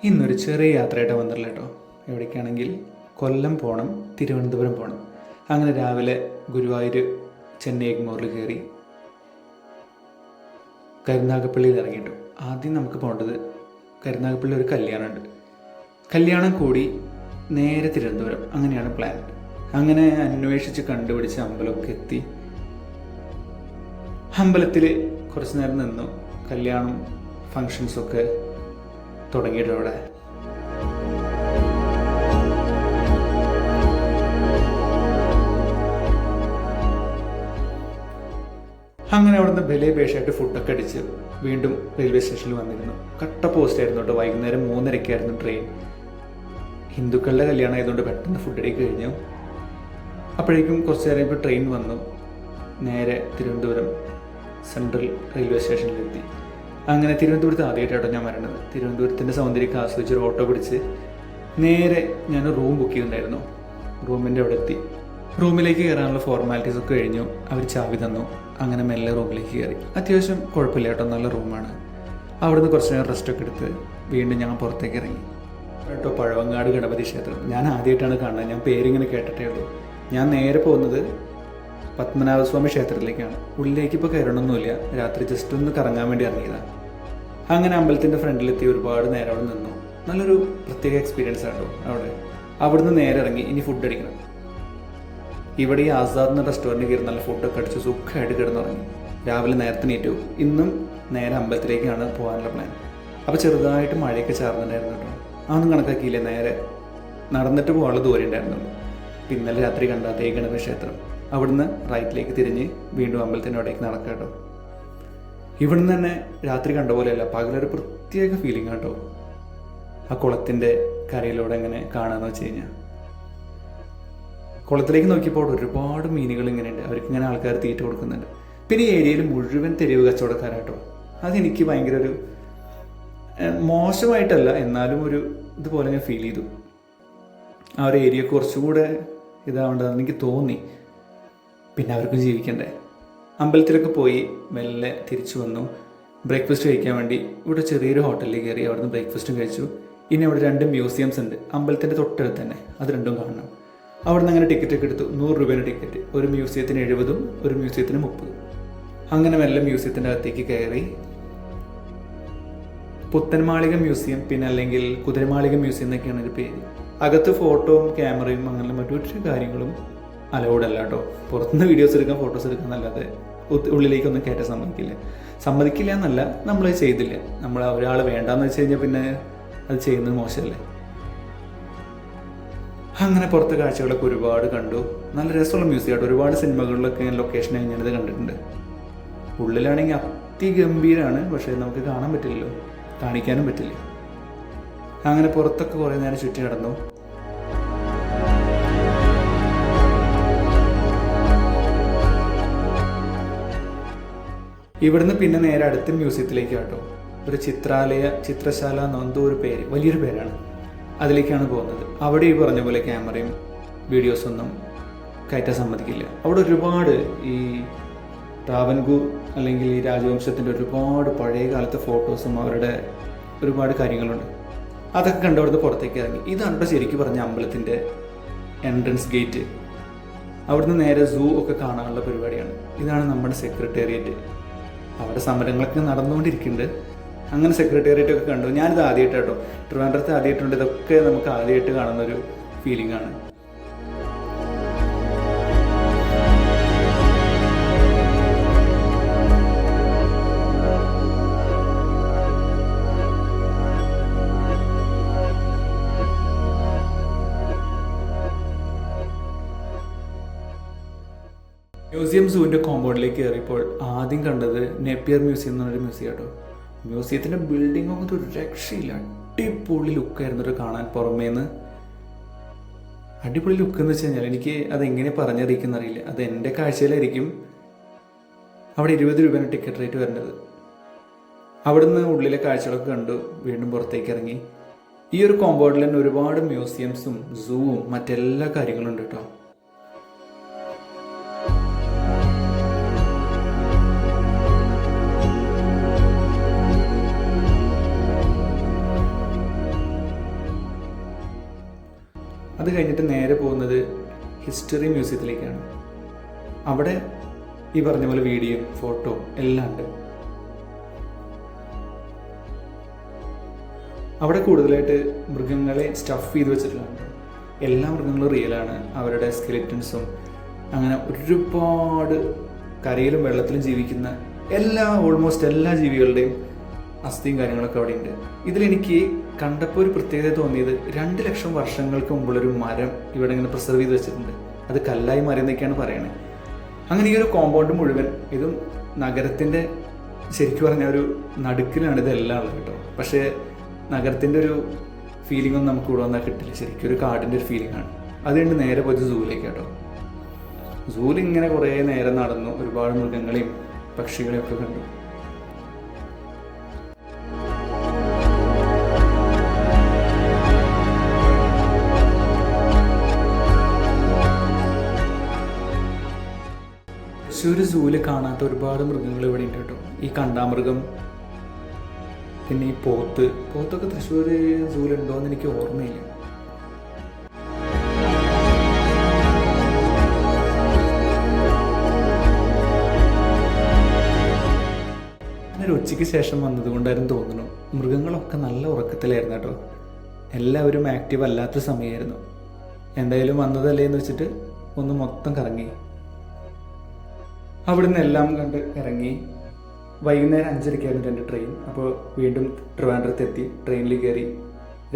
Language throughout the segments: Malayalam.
ഇന്നൊരു ചെറിയ യാത്രയായിട്ട് വന്നിട്ടില്ല കേട്ടോ. എവിടേക്കാണെങ്കിൽ കൊല്ലം പോകണം, തിരുവനന്തപുരം പോകണം. അങ്ങനെ രാവിലെ ഗുരുവായൂർ ചെന്നൈ എഗ്മോറിൽ കയറി കരുനാഗപ്പള്ളിയിൽ ഇറങ്ങിയിട്ടു. ആദ്യം നമുക്ക് പോകേണ്ടത് കരുനാഗപ്പള്ളി ഒരു കല്യാണമുണ്ട്. കല്യാണം കൂടി നേരെ തിരുവനന്തപുരം, അങ്ങനെയാണ് പ്ലാൻ. അങ്ങനെ അന്വേഷിച്ച് കണ്ടുപിടിച്ച് അമ്പലമൊക്കെ എത്തി. അമ്പലത്തിൽ കുറച്ച് നേരം നിന്നു. കല്യാണം ഫങ്ഷൻസൊക്കെ തുടങ്ങിയിട്ട് അവിടെ അങ്ങനെ അവിടുന്ന് ബലേപേഷായിട്ട് ഫുഡൊക്കെ അടിച്ച് വീണ്ടും റെയിൽവേ സ്റ്റേഷനിൽ വന്നിരുന്നു. കട്ട പോസ്റ്റ് ആയിരുന്നു കേട്ടോ. വൈകുന്നേരം 3:30 ട്രെയിൻ. ഹിന്ദുക്കളുടെ കല്യാണം ആയതുകൊണ്ട് പെട്ടെന്ന് ഫുഡ് അടി കഴിഞ്ഞു. അപ്പോഴേക്കും കുറച്ച് നേരം ഇപ്പോൾ ട്രെയിൻ വന്നു. നേരെ തിരുവനന്തപുരം സെൻട്രൽ റെയിൽവേ സ്റ്റേഷനിലെത്തി. അങ്ങനെ തിരുവനന്തപുരത്ത് ആദ്യമായിട്ടാട്ടോ ഞാൻ വരണത്. തിരുവനന്തപുരത്തിൻ്റെ സൗന്ദര്യമൊക്കെ ആസ്വദിച്ചൊരു ഓട്ടോ പിടിച്ച് നേരെ ഞാൻ റൂം ബുക്ക് ചെയ്തിട്ടുണ്ടായിരുന്നു. റൂമിൻ്റെ അവിടെ എത്തി. റൂമിലേക്ക് കയറാനുള്ള ഫോർമാലിറ്റീസ് ഒക്കെ കഴിഞ്ഞു. അവർ ചാവി തന്നു. അങ്ങനെ മെല്ലെ റൂമിലേക്ക് കയറി. അത്യാവശ്യം കുഴപ്പമില്ല കേട്ടോ, നല്ല റൂമാണ്. അവിടുന്ന് കുറച്ച് നേരം റെസ്റ്റൊക്കെ എടുത്ത് വീണ്ടും ഞങ്ങൾ പുറത്തേക്ക് ഇറങ്ങി കേട്ടോ. പഴവങ്ങാട് ഗണപതി ക്ഷേത്രം ഞാൻ ആദ്യമായിട്ടാണ് കാണുന്നത്. ഞാൻ പേരിങ്ങനെ കേട്ടിട്ടേ ഉള്ളൂ. ഞാൻ നേരെ പോകുന്നത് പത്മനാഭസ്വാമി ക്ഷേത്രത്തിലേക്കാണ്. ഉള്ളിലേക്ക് ഇപ്പോൾ കയറണമൊന്നുമില്ല, രാത്രി ജസ്റ്റ് ഒന്ന് കറങ്ങാൻ വേണ്ടി ഇറങ്ങിയതാണ്. അങ്ങനെ അമ്പലത്തിൻ്റെ ഫ്രണ്ടിലെത്തി ഒരുപാട് നേരം അവിടെ നിന്നു. നല്ലൊരു പ്രത്യേക എക്സ്പീരിയൻസ് ആട്ടോ അവിടെ. അവിടുന്ന് നേരെ ഇറങ്ങി ഇനി ഫുഡ് അടിക്കണം. ഇവിടെ ഈ ആസാദ് എന്ന റെസ്റ്റോറൻറ്റ് കയറി നല്ല ഫുഡൊക്കെ അടിച്ച് സുഖമായിട്ട് കിടന്നുറങ്ങി. രാവിലെ നേരത്തെ നീറ്റു. ഇന്നും നേരെ അമ്പലത്തിലേക്കാണ് പോകാനുള്ള പ്ലാൻ. അപ്പോൾ ചെറുതായിട്ട് മഴയൊക്കെ ചേർന്നിട്ടുണ്ടായിരുന്നു കേട്ടോ. അതൊന്നും കണക്കാക്കിയില്ല. നേരെ നടന്നിട്ട് പോകാനുള്ള ദൂരം ഉണ്ടായിരുന്നുള്ളൂ. ഇന്നലെ രാത്രി കണ്ട അതേ ഗണപതി ക്ഷേത്രം. അവിടുന്ന് റൈറ്റിലേക്ക് തിരിഞ്ഞ് വീണ്ടും അമ്പലത്തിൻ്റെ അവിടേക്ക് നടക്കാം കേട്ടോ. ഇവിടുന്ന് തന്നെ രാത്രി കണ്ട പോലെയല്ല, പകലൊരു പ്രത്യേക ഫീലിംഗ് കേട്ടോ. ആ കുളത്തിൻ്റെ കരയിലൂടെ എങ്ങനെ കാണാമെന്ന് വെച്ച് കഴിഞ്ഞാൽ കുളത്തിലേക്ക് നോക്കിയപ്പോൾ ഒരുപാട് മീനുകൾ ഇങ്ങനെയുണ്ട്. അവർക്കിങ്ങനെ ആൾക്കാർ തീറ്റ കൊടുക്കുന്നുണ്ട്. പിന്നെ ഈ ഏരിയയിൽ മുഴുവൻ തെരുവ് കച്ചവടക്കാരാട്ടോ. അതെനിക്ക് ഭയങ്കര ഒരു മോശമായിട്ടല്ല, എന്നാലും ഒരു ഇതുപോലെ ഞാൻ ഫീൽ ചെയ്തു. ആ ഒരു ഏരിയ കുറച്ചുകൂടെ ഇതാവേണ്ടതെന്ന് എനിക്ക് തോന്നി. പിന്നെ അവർക്കും ജീവിക്കണ്ടേ. അമ്പലത്തിലൊക്കെ പോയി മെല്ലെ തിരിച്ചു വന്നു. ബ്രേക്ക്ഫാസ്റ്റ് കഴിക്കാൻ വേണ്ടി ഇവിടെ ചെറിയൊരു ഹോട്ടലിൽ കയറി. അവിടുന്ന് ബ്രേക്ക്ഫാസ്റ്റും കഴിച്ചു. ഇനി അവിടെ 2 മ്യൂസിയംസ് ഉണ്ട് അമ്പലത്തിൻ്റെ തൊട്ടടുത്ത് തന്നെ. അത് രണ്ടും കാണണം. അവിടുന്ന് അങ്ങനെ ടിക്കറ്റൊക്കെ എടുത്തു. 100 രൂപയുടെ ടിക്കറ്റ്. ഒരു മ്യൂസിയത്തിന് 70, ഒരു മ്യൂസിയത്തിന് 30. അങ്ങനെ മെല്ലെ മ്യൂസിയത്തിൻ്റെ അകത്തേക്ക് കയറി. പുത്തൻമാളിക മ്യൂസിയം, പിന്നെ അല്ലെങ്കിൽ കുതിരമാളിക മ്യൂസിയം എന്നൊക്കെയാണ് ഒരു പേര്. അകത്ത് ഫോട്ടോയും ക്യാമറയും അങ്ങനെ മറ്റൊരു കാര്യങ്ങളും അലൗഡ് അല്ല കേട്ടോ. പുറത്തുനിന്ന് വീഡിയോസ് എടുക്കാൻ, ഫോട്ടോസ് എടുക്കാൻ എന്നല്ലാതെ ഉള്ളിലേക്കൊന്നും കയറ്റാൻ സമ്മതിക്കില്ല എന്നല്ല, നമ്മളത് ചെയ്തില്ല. നമ്മൾ ഒരാൾ വേണ്ടാന്ന് വെച്ച് കഴിഞ്ഞാൽ പിന്നെ അത് ചെയ്യുന്നത് മോശമല്ലേ. അങ്ങനെ പുറത്തെ കാഴ്ചകളൊക്കെ ഒരുപാട് കണ്ടു. നല്ല രസമുള്ള മ്യൂസിയം ആട്ടോ. ഒരുപാട് സിനിമകളിലൊക്കെ ലൊക്കേഷൻ ഞാനിത് കണ്ടിട്ടുണ്ട്. ഉള്ളിലാണെങ്കിൽ അതിഗംഭീരമാണ്. പക്ഷേ നമുക്ക് കാണാൻ പറ്റില്ലല്ലോ, കാണിക്കാനും പറ്റില്ല. അങ്ങനെ പുറത്തൊക്കെ കുറേ നേരം ചുറ്റി നടന്നു. ഇവിടുന്ന് പിന്നെ നേരെ അടുത്ത മ്യൂസിയത്തിലേക്ക് കേട്ടോ. ഒരു ചിത്രശാല എന്തോ ഒരു പേര്, വലിയൊരു പേരാണ്. അതിലേക്കാണ് പോകുന്നത്. അവിടെ ഈ പറഞ്ഞ പോലെ ക്യാമറയും വീഡിയോസൊന്നും കയറ്റാൻ സമ്മതിക്കില്ല. അവിടെ ഒരുപാട് ഈ ട്രാവൻകൂർ അല്ലെങ്കിൽ ഈ രാജവംശത്തിൻ്റെ ഒരുപാട് പഴയ കാലത്തെ ഫോട്ടോസും അവരുടെ ഒരുപാട് കാര്യങ്ങളുണ്ട്. അതൊക്കെ കണ്ട് അവിടുന്ന് പുറത്തേക്ക് ഇറങ്ങി. ഇതാണ് ശരിക്കും പറഞ്ഞ അമ്പലത്തിൻ്റെ എൻട്രൻസ് ഗേറ്റ്. അവിടുന്ന് നേരെ സൂ ഒക്കെ കാണാനുള്ള പരിപാടിയാണ്. ഇതാണ് നമ്മുടെ സെക്രട്ടേറിയറ്റ്. അവിടെ സമരങ്ങളൊക്കെ നടന്നുകൊണ്ടിരിക്കുന്നുണ്ട്. അങ്ങനെ സെക്രട്ടേറിയറ്റ് ഒക്കെ കണ്ടു. ഞാനിത് ആദ്യമായിട്ട് കേട്ടോ, ട്രിവാൻഡ്രത്ത് ആദ്യമായിട്ടുണ്ട്. ഇതൊക്കെ നമുക്ക് ആദ്യമായിട്ട് കാണുന്നൊരു ഫീലിംഗ് ആണ്. മ്യൂസിയം സൂവിൻ്റെ കോമ്പൗണ്ടിലേക്ക് കയറിയപ്പോൾ ആദ്യം കണ്ടത് നേപ്പിയർ മ്യൂസിയം എന്ന് പറഞ്ഞൊരു മ്യൂസിയം കേട്ടോ. മ്യൂസിയത്തിൻ്റെ ബിൽഡിങ്ങൊക്കെ ഒരു രക്ഷയില്ല. അടിപൊളി ലുക്കായിരുന്നു കേട്ടോ കാണാൻ. പുറമേന്ന് അടിപൊളി ലുക്ക് എന്ന് വെച്ച് കഴിഞ്ഞാൽ എനിക്ക് അതെങ്ങനെ പറഞ്ഞറിയിക്കുന്ന അറിയില്ല. അത് എൻ്റെ കാഴ്ചയിലായിരിക്കും. അവിടെ 20 രൂപയാണ് ടിക്കറ്റ് റേറ്റ് വരേണ്ടത്. അവിടുന്ന് ഉള്ളിലെ കാഴ്ചകളൊക്കെ കണ്ടു വീണ്ടും പുറത്തേക്ക് ഇറങ്ങി. ഈ ഒരു കോമ്പൗണ്ടിൽ തന്നെ ഒരുപാട് മ്യൂസിയംസും സൂവും മറ്റെല്ലാ കാര്യങ്ങളും ഉണ്ട് കേട്ടോ. അത് കഴിഞ്ഞിട്ട് നേരെ പോകുന്നത് ഹിസ്റ്ററി മ്യൂസിയത്തിലേക്കാണ്. അവിടെ ഈ പറഞ്ഞ പോലെ വീഡിയോ, ഫോട്ടോ എല്ലാം ഉണ്ട്. അവിടെ കൂടുതലായിട്ട് മൃഗങ്ങളെ സ്റ്റഫ് ചെയ്ത് വെച്ചിട്ടുള്ളതാണ്. എല്ലാ മൃഗങ്ങളും റിയലാണ്. അവരുടെ സ്കെലിറ്റൻസും അങ്ങനെ ഒരുപാട് കരയിലും വെള്ളത്തിലും ജീവിക്കുന്ന ഓൾമോസ്റ്റ് എല്ലാ ജീവികളുടെയും അസ്ഥിയും കാര്യങ്ങളൊക്കെ അവിടെ ഉണ്ട്. ഇതിലെനിക്ക് കണ്ടപ്പോൾ ഒരു പ്രത്യേകത തോന്നിയത് 2 ലക്ഷം വർഷങ്ങൾക്ക് മുമ്പുള്ളൊരു മരം ഇവിടെ ഇങ്ങനെ പ്രിസർവ് ചെയ്ത് വെച്ചിട്ടുണ്ട്. അത് കല്ലായി മറിയെന്നൊക്കെയാണ് പറയണത്. അങ്ങനെ ഈ ഒരു കോമ്പൗണ്ട് മുഴുവൻ, ഇതും നഗരത്തിൻ്റെ ശരിക്കും പറഞ്ഞ ഒരു നടുക്കിലാണ് ഇതെല്ലാം ഉള്ളത് കേട്ടോ. പക്ഷേ നഗരത്തിൻ്റെ ഒരു ഫീലിംഗ് ഒന്നും നമുക്ക് ഇവിടെ വന്നാൽ കിട്ടില്ല. ശരിക്കും ഒരു കാടിൻ്റെ ഒരു ഫീലിംഗ് ആണ്. അതുകൊണ്ട് നേരെ പോയിട്ട് സൂവിലേക്ക് കേട്ടോ. സൂവിൽ ഇങ്ങനെ കുറേ നേരം നടന്നു, ഒരുപാട് മൃഗങ്ങളെയും പക്ഷികളെയും ഒക്കെ കണ്ടു. തൃശ്ശൂർ സൂവിൽ കാണാത്ത ഒരുപാട് മൃഗങ്ങൾ ഇവിടെ ഉണ്ട് കേട്ടോ. ഈ കണ്ടാമൃഗം, പിന്നെ ഈ പോത്തൊക്കെ തൃശ്ശൂർ സൂവിലുണ്ടോ എന്ന് എനിക്ക് ഓർമ്മയില്ല. ഞാനൊരു ഉച്ചയ്ക്ക് ശേഷം വന്നതുകൊണ്ടായിരുന്നു തോന്നുന്നു, മൃഗങ്ങളൊക്കെ നല്ല ഉറക്കത്തിലായിരുന്നു കേട്ടോ. എല്ലാവരും ആക്റ്റീവ് അല്ലാത്ത സമയമായിരുന്നു. എന്തായാലും വന്നതല്ലേ എന്ന് വെച്ചിട്ട് ഒന്ന് മൊത്തം കറങ്ങി. അവിടുന്ന് എല്ലാം കണ്ട് ഇറങ്ങി. വൈകുന്നേരം 5:30 എൻ്റെ ട്രെയിൻ. അപ്പോൾ വീണ്ടും ട്രിവാൻഡ്രത്ത് എത്തി, ട്രെയിനിൽ കയറി.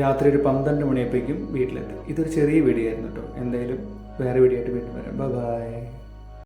രാത്രി ഒരു 12 മണിയായപ്പോഴേക്കും വീട്ടിലെത്തി. ഇതൊരു ചെറിയ വീഡിയോ ആയിരുന്നു കേട്ടോ. എന്തായാലും വേറെ വീഡിയോ ആയിട്ട് വീണ്ടും വരാം. ബൈ.